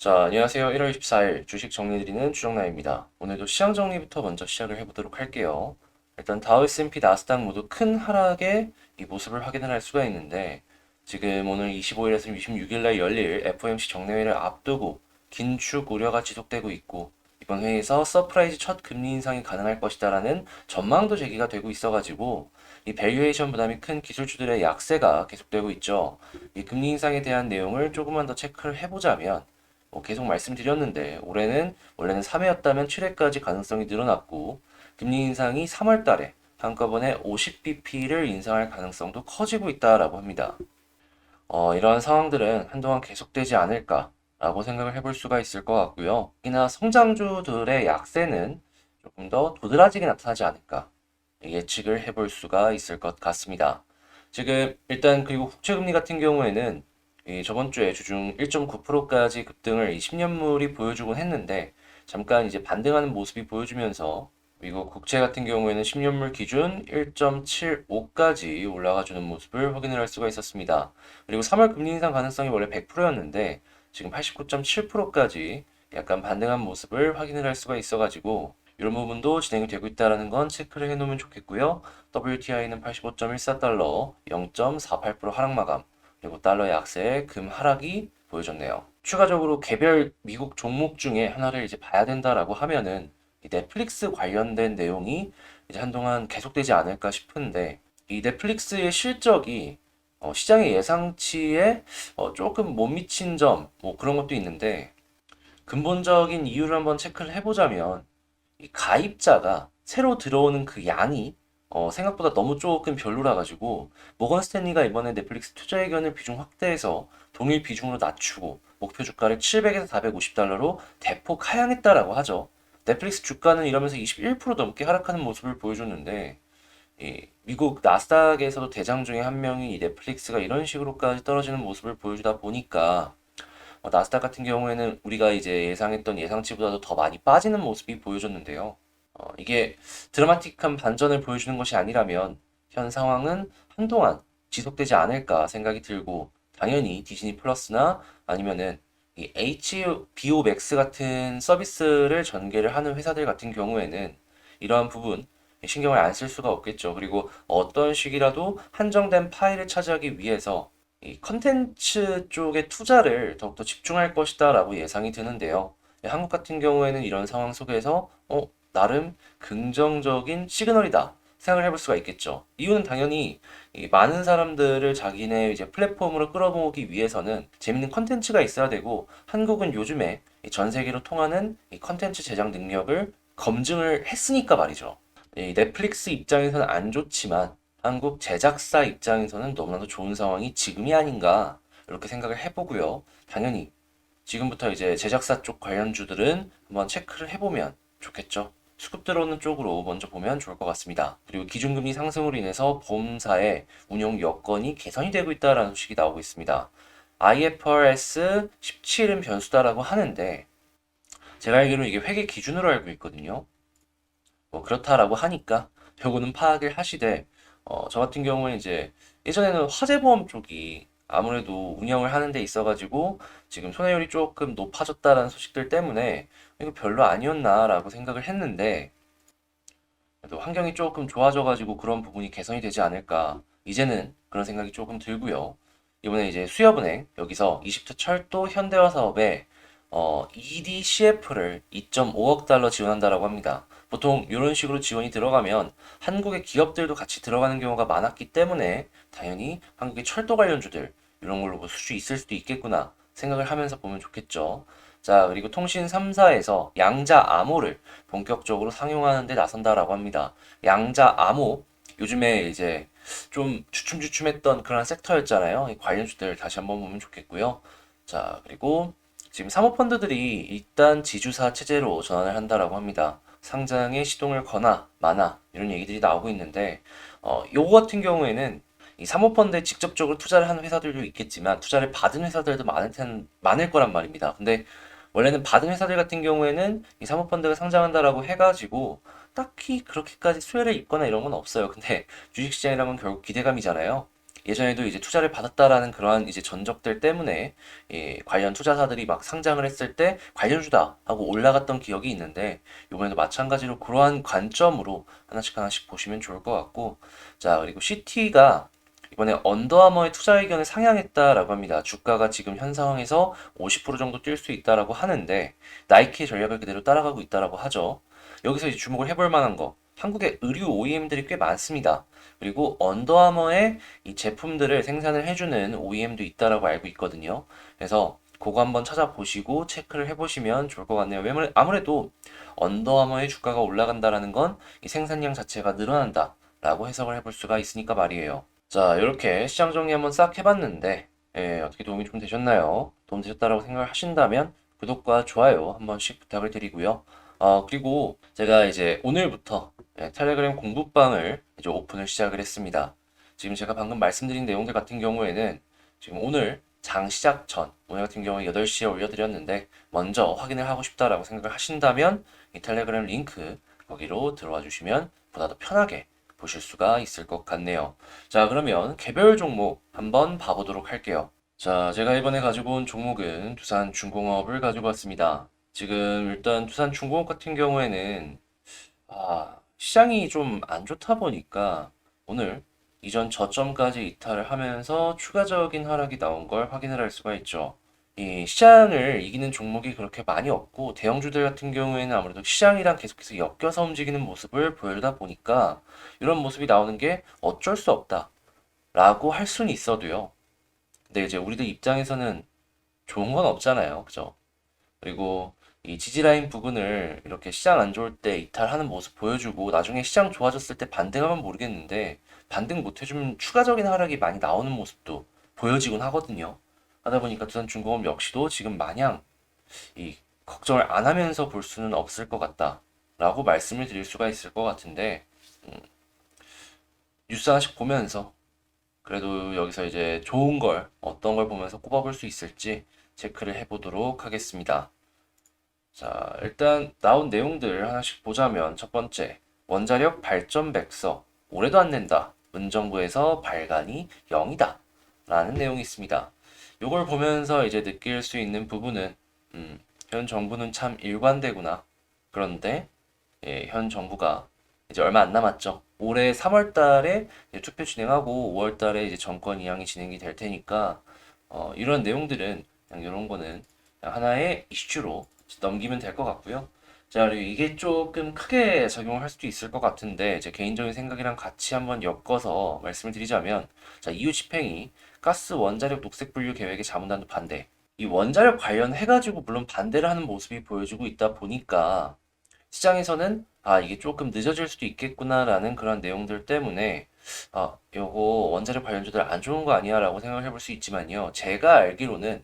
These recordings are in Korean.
자, 안녕하세요. 1월 24일 주식 정리드리는 주정남입니다. 오늘도 시장 정리부터 먼저 시작을 해보도록 할게요. 일단 다우 S&P 나스닥 모두 큰 하락의 이 모습을 확인을 할 수가 있는데 지금 오늘 25일에서 26일 날 열릴 FOMC 정례회를 앞두고 긴축 우려가 지속되고 있고 이번 회의에서 서프라이즈 첫 금리 인상이 가능할 것이다라는 전망도 제기가 되고 있어가지고 이 밸류에이션 부담이 큰 기술주들의 약세가 계속되고 있죠. 이 금리 인상에 대한 내용을 조금만 더 체크를 해보자면 계속 말씀드렸는데 올해는 원래는 3회였다면 7회까지 가능성이 늘어났고 금리 인상이 3월 달에 한꺼번에 50bp를 인상할 가능성도 커지고 있다라고 합니다. 이러한 상황들은 한동안 계속되지 않을까라고 생각을 해볼 수가 있을 것 같고요. 특히나 성장주들의 약세는 조금 더 도드라지게 나타나지 않을까 예측을 해볼 수가 있을 것 같습니다. 지금 일단 그리고 국채금리 같은 경우에는 이 저번 주에 주중 1.9%까지 급등을 이 10년물이 보여주곤 했는데 잠깐 이제 반등하는 모습이 보여주면서 미국 국채 같은 경우에는 10년물 기준 1.75까지 올라가주는 모습을 확인을 할 수가 있었습니다. 그리고 3월 금리 인상 가능성이 원래 100%였는데 지금 89.7%까지 약간 반등한 모습을 확인을 할 수가 있어가지고 이런 부분도 진행이 되고 있다는 건 체크를 해놓으면 좋겠고요. WTI는 85.14달러, 0.48% 하락 마감, 그리고 달러 약세의 금 하락이 보여졌네요. 추가적으로 개별 미국 종목 중에 하나를 이제 봐야 된다라고 하면은 이 넷플릭스 관련된 내용이 이제 한동안 계속되지 않을까 싶은데 이 넷플릭스의 실적이 시장의 예상치에 조금 못 미친 점, 뭐 그런 것도 있는데 근본적인 이유를 한번 체크를 해보자면 이 가입자가 새로 들어오는 그 양이 생각보다 너무 조금 별로라 가지고 모건 스탠리가 이번에 넷플릭스 투자 의견을 비중 확대해서 동일 비중으로 낮추고 목표 주가를 700에서 450달러로 대폭 하향했다라고 하죠. 넷플릭스 주가는 이러면서 21% 넘게 하락하는 모습을 보여줬는데 이 미국 나스닥에서도 대장 중에 한 명이 이 넷플릭스가 이런 식으로까지 떨어지는 모습을 보여주다 보니까 나스닥 같은 경우에는 우리가 이제 예상했던 예상치보다도 더 많이 빠지는 모습이 보여졌는데요. 이게 드라마틱한 반전을 보여주는 것이 아니라면 현 상황은 한동안 지속되지 않을까 생각이 들고 당연히 디즈니 플러스나 아니면은 이 HBO Max 같은 서비스를 전개를 하는 회사들 같은 경우에는 이러한 부분 신경을 안 쓸 수가 없겠죠. 그리고 어떤 식이라도 한정된 파일을 차지하기 위해서 이 컨텐츠 쪽에 투자를 더욱더 집중할 것이다라고 예상이 드는데요. 한국 같은 경우에는 이런 상황 속에서 나름 긍정적인 시그널이다 생각을 해볼 수가 있겠죠. 이유는 당연히 이 많은 사람들을 자기네 이제 플랫폼으로 끌어모으기 위해서는 재밌는 컨텐츠가 있어야 되고 한국은 요즘에 전 세계로 통하는 이 컨텐츠 제작 능력을 검증을 했으니까 말이죠. 이 넷플릭스 입장에서는 안 좋지만 한국 제작사 입장에서는 너무나도 좋은 상황이 지금이 아닌가 이렇게 생각을 해보고요. 당연히 지금부터 이제 제작사 쪽 관련주들은 한번 체크를 해보면 좋겠죠. 수급 들어오는 쪽으로 먼저 보면 좋을 것 같습니다. 그리고 기준금리 상승으로 인해서 보험사의 운용 여건이 개선이 되고 있다는 소식이 나오고 있습니다. IFRS 17은 변수다라고 하는데 제가 알기로 이게 회계 기준으로 알고 있거든요. 뭐 그렇다라고 하니까 요거는 파악을 하시되 저 같은 경우에 이제 예전에는 화재보험 쪽이 아무래도 운영을 하는 데 있어가지고 지금 손해율이 조금 높아졌다라는 소식들 때문에 이거 별로 아니었나라고 생각을 했는데 그래도 환경이 조금 좋아져가지고 그런 부분이 개선이 되지 않을까 이제는 그런 생각이 조금 들고요. 이번에 이제 수협은행 여기서 이집트 철도 현대화 사업에 EDCF를 2.5억 달러 지원한다라고 합니다. 보통 이런 식으로 지원이 들어가면 한국의 기업들도 같이 들어가는 경우가 많았기 때문에 당연히 한국의 철도 관련주들 이런 걸로 뭐 수주 있을 수도 있겠구나 생각을 하면서 보면 좋겠죠. 자, 그리고 통신 3사에서 양자 암호를 본격적으로 상용하는 데 나선다라고 합니다. 양자 암호 요즘에 이제 좀 주춤주춤했던 그런 섹터였잖아요. 이 관련주들 다시 한번 보면 좋겠고요. 자, 그리고 지금 사모펀드들이 일단 지주사 체제로 전환을 한다라고 합니다. 상장에 시동을 거나 마나 이런 얘기들이 나오고 있는데 요거 같은 경우에는 이 사모펀드에 직접적으로 투자를 하는 회사들도 있겠지만 투자를 받은 회사들도 많을 거란 말입니다. 근데 원래는 받은 회사들 같은 경우에는 이 사모펀드가 상장한다라고 해가지고 딱히 그렇게까지 수혜를 입거나 이런 건 없어요. 근데 주식시장이라면 결국 기대감이잖아요. 예전에도 이제 투자를 받았다라는 그러한 이제 전적들 때문에 관련 투자사들이 막 상장을 했을 때 관련주다 하고 올라갔던 기억이 있는데 이번에도 마찬가지로 그러한 관점으로 하나씩 하나씩 보시면 좋을 것 같고 자 그리고 CT가 이번에 언더아머의 투자 의견을 상향했다라고 합니다. 주가가 지금 현 상황에서 50% 정도 뛸 수 있다라고 하는데 나이키의 전략을 그대로 따라가고 있다라고 하죠. 여기서 이제 주목을 해볼 만한 거 한국의 의류 OEM들이 꽤 많습니다. 그리고 언더아머의 이 제품들을 생산을 해주는 OEM도 있다라고 알고 있거든요. 그래서 그거 한번 찾아보시고 체크를 해보시면 좋을 것 같네요. 왜냐면 아무래도 언더아머의 주가가 올라간다라는 건 이 생산량 자체가 늘어난다라고 해석을 해볼 수가 있으니까 말이에요. 자, 이렇게 시장 정리 한번 싹 해봤는데 어떻게 도움이 좀 되셨나요? 도움 되셨다라고 생각을 하신다면 구독과 좋아요 한 번씩 부탁을 드리고요. 그리고 제가 이제 오늘부터 텔레그램 공부방을 이제 오픈을 시작을 했습니다. 지금 제가 방금 말씀드린 내용들 같은 경우에는 지금 오늘 장 시작 전, 오늘 같은 경우에 8시에 올려드렸는데 먼저 확인을 하고 싶다라고 생각을 하신다면 이 텔레그램 링크 거기로 들어와 주시면 보다 더 편하게 보실 수가 있을 것 같네요. 자, 그러면 개별 종목 한번 봐보도록 할게요. 자, 제가 이번에 가지고 온 종목은 두산중공업을 가지고 왔습니다. 지금 일단 두산중공업 같은 경우에는 시장이 좀 안 좋다 보니까 오늘 이전 저점까지 이탈을 하면서 추가적인 하락이 나온 걸 확인을 할 수가 있죠. 이 시장을 이기는 종목이 그렇게 많이 없고 대형주들 같은 경우에는 아무래도 시장이랑 계속해서 엮여서 움직이는 모습을 보여주다 보니까 이런 모습이 나오는 게 어쩔 수 없다라고 할 수는 있어도요. 근데 이제 우리들 입장에서는 좋은 건 없잖아요. 그죠? 그리고 이 지지라인 부근을 이렇게 시장 안 좋을 때 이탈하는 모습 보여주고 나중에 시장 좋아졌을 때 반등하면 모르겠는데 반등 못 해주면 추가적인 하락이 많이 나오는 모습도 보여지곤 하거든요. 하다 보니까 두산중공업 역시도 지금 마냥 이 걱정을 안 하면서 볼 수는 없을 것 같다라고 말씀을 드릴 수가 있을 것 같은데 뉴스 하나씩 보면서 그래도 여기서 이제 좋은 걸 어떤 걸 보면서 꼽아볼 수 있을지 체크를 해보도록 하겠습니다. 자, 일단 나온 내용들 하나씩 보자면 첫 번째, 원자력 발전 백서 올해도 안 낸다. 문정부에서 발간이 0이다. 라는 내용이 있습니다. 이걸 보면서 이제 느낄 수 있는 부분은 현 정부는 참 일관되구나. 그런데 현 정부가 이제 얼마 안 남았죠. 올해 3월 달에 투표 진행하고 5월 달에 이제 정권 이양이 진행이 될 테니까 이런 내용들은 그냥 이런 거는 그냥 하나의 이슈로 넘기면 될 것 같고요. 자, 그리고 이게 조금 크게 적용을 할 수도 있을 것 같은데 제 개인적인 생각이랑 같이 한번 엮어서 말씀을 드리자면 자, EU 집행이 가스 원자력 녹색 분류 계획의 자문단도 반대. 이 원자력 관련해가지고 물론 반대를 하는 모습이 보여지고 있다 보니까 시장에서는 이게 조금 늦어질 수도 있겠구나라는 그런 내용들 때문에 요거 원자력 관련주들 안 좋은 거 아니야라고 생각을 해볼 수 있지만요. 제가 알기로는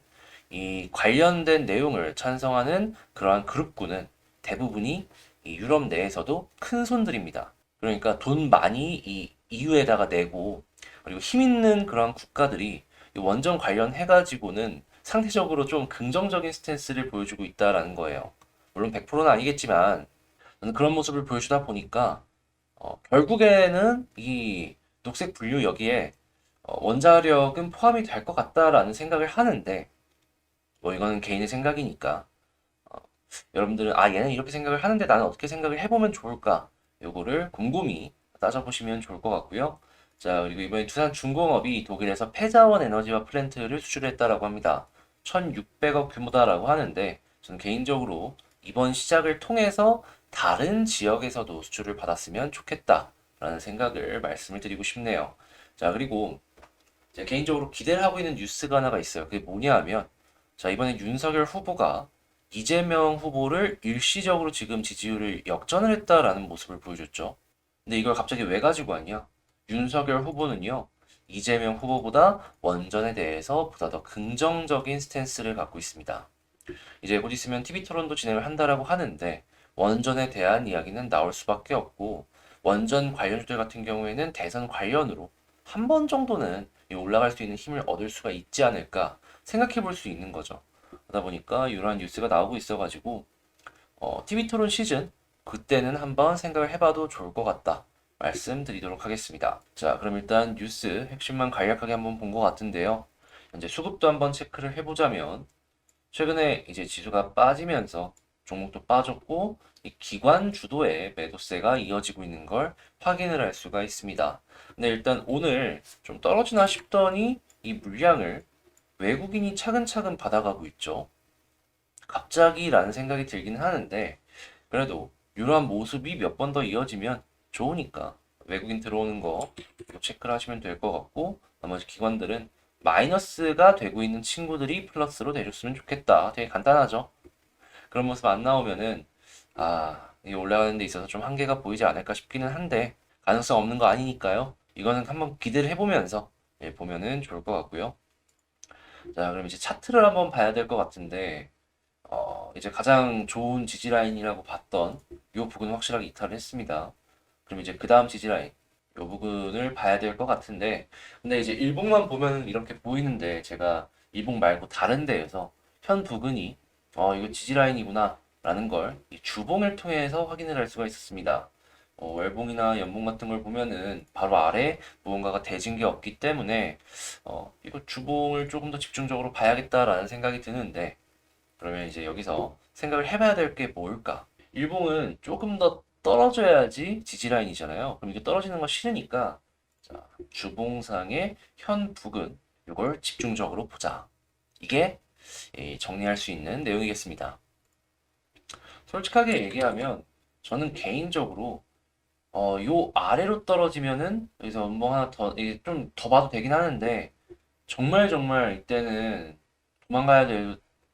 이 관련된 내용을 찬성하는 그러한 그룹군은 대부분이 이 유럽 내에서도 큰 손들입니다. 그러니까 돈 많이 이 EU에다가 내고 그리고 힘 있는 그런 국가들이 이 원전 관련해가지고는 상대적으로 좀 긍정적인 스탠스를 보여주고 있다라는 거예요. 물론 100%는 아니겠지만 저는 그런 모습을 보여주다 보니까 결국에는 이 녹색 분류 여기에 원자력은 포함이 될 것 같다라는 생각을 하는데 뭐 이거는 개인의 생각이니까 여러분들은 얘는 이렇게 생각을 하는데 나는 어떻게 생각을 해보면 좋을까 요거를 곰곰이 따져보시면 좋을 것 같고요. 자 그리고 이번에 두산중공업이 독일에서 폐자원 에너지와 플랜트를 수출했다라고 합니다. 1600억 규모다라고 하는데 저는 개인적으로 이번 시작을 통해서 다른 지역에서도 수출을 받았으면 좋겠다라는 생각을 말씀을 드리고 싶네요. 자 그리고 제가 개인적으로 기대를 하고 있는 뉴스가 하나가 있어요. 그게 뭐냐 하면 자 이번에 윤석열 후보가 이재명 후보를 일시적으로 지금 지지율을 역전을 했다라는 모습을 보여줬죠. 근데 이걸 갑자기 왜 가지고 왔냐? 윤석열 후보는요, 이재명 후보보다 원전에 대해서 보다 더 긍정적인 스탠스를 갖고 있습니다. 이제 곧 있으면 TV 토론도 진행을 한다라고 하는데, 원전에 대한 이야기는 나올 수밖에 없고, 원전 관련주들 같은 경우에는 대선 관련으로 한 번 정도는 올라갈 수 있는 힘을 얻을 수가 있지 않을까 생각해 볼 수 있는 거죠. 그러다 보니까 이러한 뉴스가 나오고 있어가지고 TV 토론 시즌 그때는 한번 생각을 해봐도 좋을 것 같다 말씀드리도록 하겠습니다. 자, 그럼 일단 뉴스 핵심만 간략하게 한번 본 것 같은데요. 현재 수급도 한번 체크를 해보자면 최근에 이제 지수가 빠지면서 종목도 빠졌고 이 기관 주도의 매도세가 이어지고 있는 걸 확인을 할 수가 있습니다. 근데 일단 오늘 좀 떨어지나 싶더니 이 물량을 외국인이 차근차근 받아가고 있죠. 갑자기라는 생각이 들긴 하는데 그래도 이러한 모습이 몇 번 더 이어지면 좋으니까 외국인 들어오는 거 체크를 하시면 될 것 같고 나머지 기관들은 마이너스가 되고 있는 친구들이 플러스로 내줬으면 좋겠다. 되게 간단하죠. 그런 모습 안 나오면은 이 올라가는 데 있어서 좀 한계가 보이지 않을까 싶기는 한데 가능성 없는 거 아니니까요. 이거는 한번 기대를 해보면서 보면은 좋을 것 같고요. 자, 그럼 이제 차트를 한번 봐야 될 것 같은데 이제 가장 좋은 지지 라인이라고 봤던 이 부분 확실하게 이탈을 했습니다. 그럼 이제 그 다음 지지 라인 이 부분을 봐야 될 것 같은데 근데 이제 일봉만 보면 이렇게 보이는데 제가 일봉 말고 다른 데에서 현 부근이 이거 지지 라인이구나 라는 걸 이 주봉을 통해서 확인을 할 수가 있었습니다. 월봉이나 연봉 같은 걸 보면은 바로 아래 무언가가 대진 게 없기 때문에 이거 주봉을 조금 더 집중적으로 봐야겠다라는 생각이 드는데 그러면 이제 여기서 생각을 해봐야 될 게 뭘까? 일봉은 조금 더 떨어져야지 지지라인이잖아요. 그럼 이게 떨어지는 거 싫으니까 자, 주봉상의 현 부근 이걸 집중적으로 보자. 이게 정리할 수 있는 내용이겠습니다. 솔직하게 얘기하면 저는 개인적으로 요 아래로 떨어지면은 여기서 뭐 하나 더 좀 더 봐도 되긴 하는데 정말 정말 이때는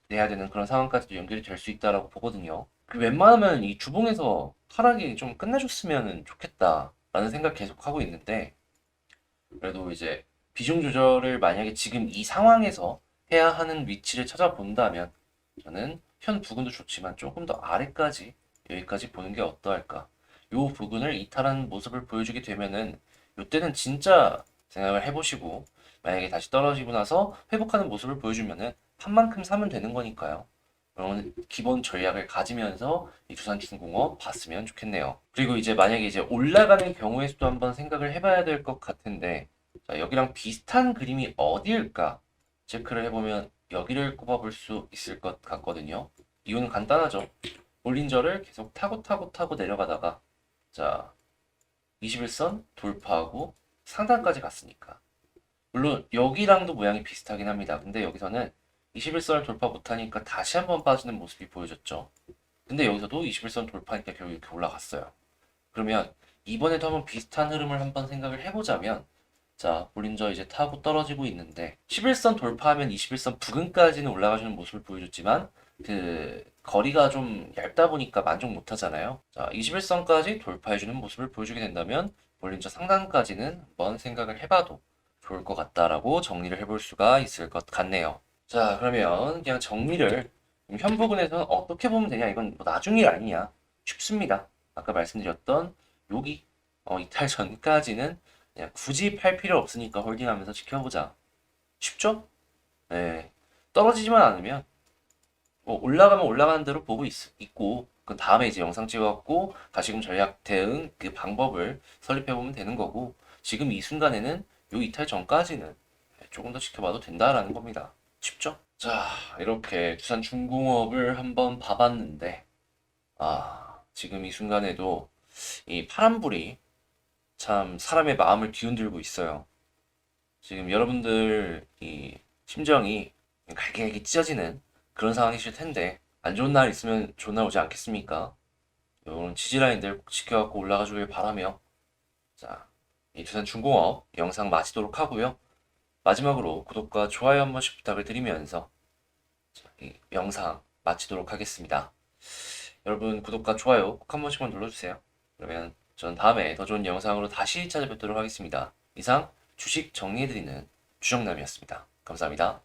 내야 되는 그런 상황까지도 연결이 될 수 있다라고 보거든요. 웬만하면 이 주봉에서 하락이 좀 끝내줬으면 좋겠다라는 생각 계속 하고 있는데 그래도 이제 비중 조절을 만약에 지금 이 상황에서 해야 하는 위치를 찾아본다면 저는 현 부근도 좋지만 조금 더 아래까지 여기까지 보는 게 어떠할까? 요 부근을 이탈하는 모습을 보여주게 되면은 요때는 진짜 생각을 해보시고 만약에 다시 떨어지고 나서 회복하는 모습을 보여주면은 한 만큼 사면 되는 거니까요. 그런 기본 전략을 가지면서 이 두산중공업 봤으면 좋겠네요. 그리고 이제 만약에 이제 올라가는 경우의 수도 한번 생각을 해봐야 될 것 같은데 자, 여기랑 비슷한 그림이 어디일까 체크를 해보면 여기를 꼽아볼 수 있을 것 같거든요. 이유는 간단하죠. 볼린저를 계속 타고 내려가다가 자 21선 돌파하고 상단까지 갔으니까 물론 여기랑도 모양이 비슷하긴 합니다. 근데 여기서는 21선을 돌파 못하니까 다시 한번 빠지는 모습이 보여졌죠. 근데 여기서도 21선 돌파하니까 결국 이렇게 올라갔어요. 그러면 이번에도 한번 비슷한 흐름을 한번 생각을 해보자면 자, 볼린저 이제 타고 떨어지고 있는데 11선 돌파하면 21선 부근까지는 올라가주는 모습을 보여줬지만 그 거리가 좀 얇다 보니까 만족 못 하잖아요. 자, 21선까지 돌파해주는 모습을 보여주게 된다면 볼린저 상단까지는 한번 생각을 해봐도 좋을 것 같다라고 정리를 해볼 수가 있을 것 같네요. 자, 그러면 그냥 정리를 현 부분에서는 어떻게 보면 되냐? 이건 뭐 나중 일 아니냐? 쉽습니다. 아까 말씀드렸던 여기 이탈 전까지는 그냥 굳이 팔 필요 없으니까 홀딩하면서 지켜보자. 쉽죠? 네. 떨어지지만 않으면 뭐 올라가면 올라가는 대로 보고 있고 그 다음에 이제 영상 찍어갖고 다시금 전략 대응 그 방법을 설립해보면 되는 거고 지금 이 순간에는 요 이탈 전까지는 조금 더 지켜봐도 된다라는 겁니다. 쉽죠? 자, 이렇게 두산중공업을 한번 봐봤는데 지금 이 순간에도 이 파란불이 참 사람의 마음을 뒤흔들고 있어요. 지금 여러분들 이 심정이 갈기갈기 찢어지는 그런 상황이실 텐데 안 좋은 날 있으면 좋은 날 오지 않겠습니까? 이런 지지라인들 꼭 지켜갖고 올라가 주길 바라며 자, 이 두산중공업 영상 마치도록 하고요. 마지막으로 구독과 좋아요 한 번씩 부탁을 드리면서 자, 이 영상 마치도록 하겠습니다. 여러분 구독과 좋아요 꼭 한 번씩만 눌러주세요. 그러면 저는 다음에 더 좋은 영상으로 다시 찾아뵙도록 하겠습니다. 이상 주식 정리해드리는 주정남이었습니다. 감사합니다.